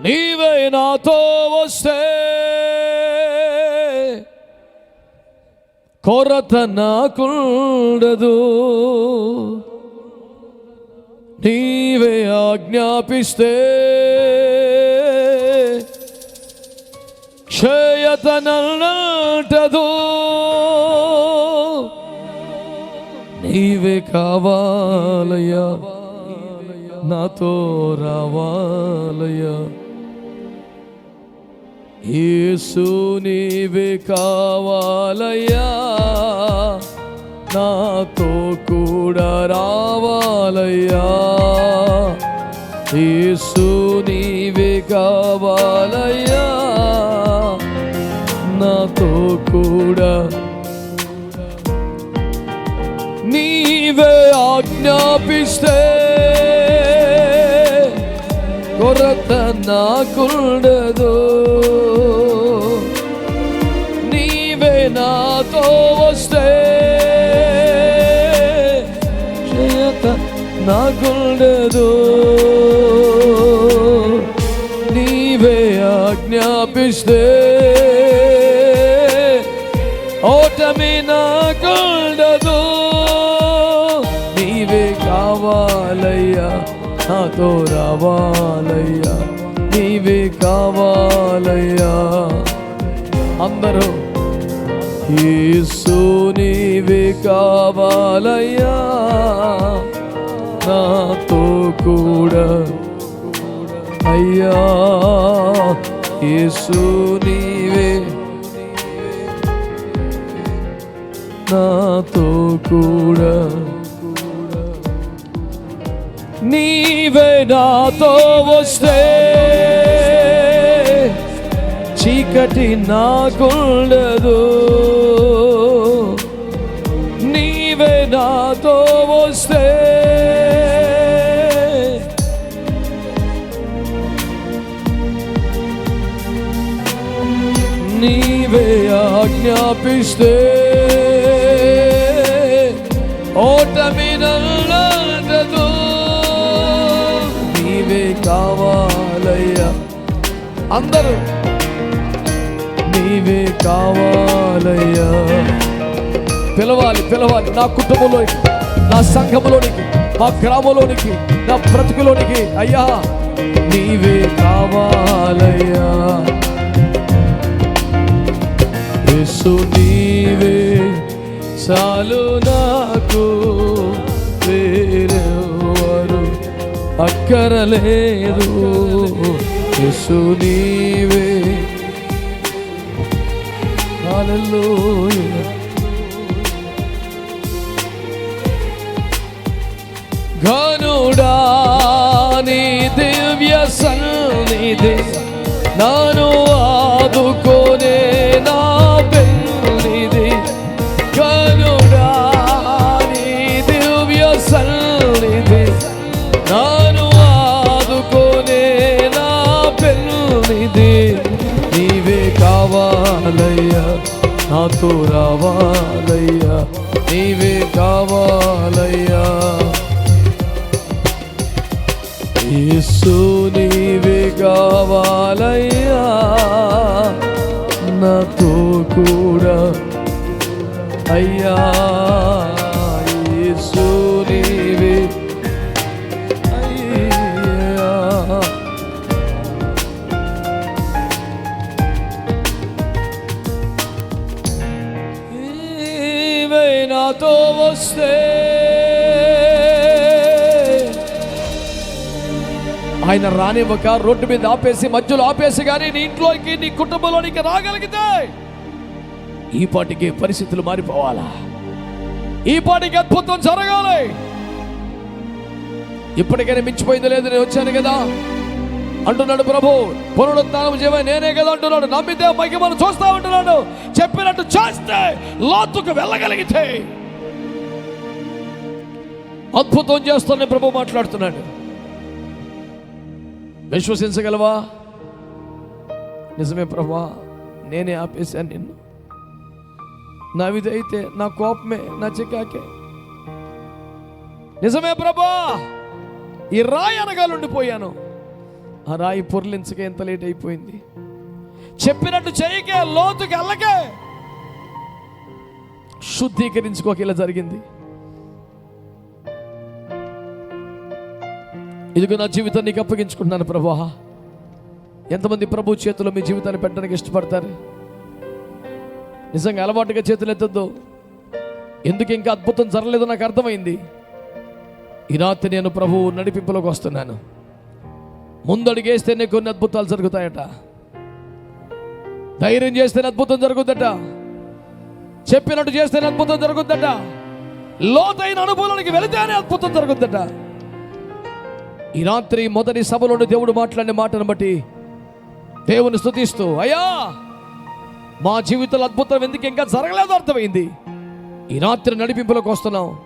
నీవే నాతో వస్తే కొరత నాకుండదు, నీవే ఆజ్ఞాపిస్తే క్షయత నన్నటదు. నీవే కావాలయ్యా, నాతో రావాలయ్యా. యేసు నీవే కావాలయ్యా, నాతో కూడా రావాలయ్యా. యేసు నీవే కావాలయ్యా, నాతో కూడా. నీవే ఆజ్ఞాపిస్తే కొరత నాకుండదు, నీవే నాతో వస్తే క్షయత నాకుండదు. నీవే ఆజ్ఞాపిస్తే ఓటమి నాకుండదు. నీవే కావాలయ్యా, నాతో రావాలయ్యా. నీవే కావాలయ్యా. అందరూ యేసు నీవే కావాలయ్యా, నాతో కూడా అయ్యా. యేసు నీవే నాతో కూడా. నీవే నాతో వస్తే చీకటి నాకుండదు, నీవే నాతో వస్తే నీవే ఆజ్ఞాపిస్తే ఓటమి నన్నటదు. నీవే కావాలయ్యా. అందరూ నీవే కావాలయ్యా. పిలవాలి పిలవాలి, నా కుటుంబంలోనికి, నా సంఘంలోనికి, మా గ్రామంలోనికి, నా బ్రతుకులోనికి. అయ్యా నీవే కావాలయ్యా. యేసు నీవే చాలు నాకు, వేరెవరు అక్కరలేదు. యేసు నీవే. హల్లెలూయా. ఘనుడా నీ దివ్య సన్నిధి నన్ను ఆదుకోనే నా పెన్నిధి. ఘనుడా నీ దివ్య సన్నిధి నన్ను ఆదుకోనే నా పెన్నిధి. నీవే కావాలయ్యా, నాతో రావాలయ్యా. నీవే కావాలయ్యా. యేసు నీవే కావాలయ్యా, నాతో కూడా అయ్యా. యేసు నీవే అయ్యా. నీవే నాతో వస్తే ఆయన రానివ్వక రోడ్డు మీద ఆపేసి, మధ్యలో ఆపేసి కానీ నీ ఇంట్లోకి, నీ కుటుంబంలోనికి రాగలిగితే ఈ పాటికి పరిస్థితులు మారిపోవాలా, ఈ పాటికి అద్భుతం జరగాలి. ఇప్పటికైనా మించిపోయింది లేదు, నేను వచ్చాను కదా అంటున్నాడు ప్రభు. పునరుత్థానం జీవం నేనే కదా అంటున్నాడు. నమ్మితే మహిమను చూస్తా ఉంటున్నాడు. చెప్పినట్టు చేస్తే, లోతుకు వెళ్ళగలిగితే అద్భుతం చేస్తానని ప్రభు మాట్లాడుతున్నాడు. విశ్వసించగలవా? నిజమే ప్రభా, నేనే ఆపేశాను నిన్ను. నా విధైతే, నా కోపమే, నా చికాకే. నిజమే ప్రభా, ఈ రాయి అనగా ఉండిపోయాను. ఆ రాయి పొర్లించకే ఎంత లేట్ అయిపోయింది. చెప్పినట్టు చేయకే, లోతుకి వెళ్ళకే, శుద్ధీకరించుకోక ఇలా జరిగింది. ఇదిగో నా జీవితాన్ని నీకు అప్పగించుకుంటున్నాను ప్రభువా. ఎంతమంది ప్రభు చేతిలో మీ జీవితాన్ని పెట్టడానికి ఇష్టపడతారు? నిజంగా అలవాటుగా చేతులు ఎత్తద్దు. ఎందుకు ఇంకా అద్భుతం జరగలేదో నాకు అర్థమైంది. ఈ రాత్రి నేను ప్రభువు నడిపింపులోకి వస్తున్నాను. ముందడుగేస్తేనే కొన్ని అద్భుతాలు జరుగుతాయట. ధైర్యం చేస్తేనే అద్భుతం జరుగుద్దట. చెప్పినట్టు చేస్తేనే అద్భుతం జరుగుద్దట. లోతైన అనుభవానికి వెళితేనే అద్భుతం జరుగుద్దట. ఈ రాత్రి మొదటి సభలోని దేవుడు మాట్లాడిన మాటను బట్టి దేవుని స్తుతిస్తూ, అయ్యా మా జీవితంలో అద్భుతం ఎందుకు ఇంకా జరగలేదో అర్థమైంది. ఈ రాత్రి నడిపింపులోకి వస్తున్నాం.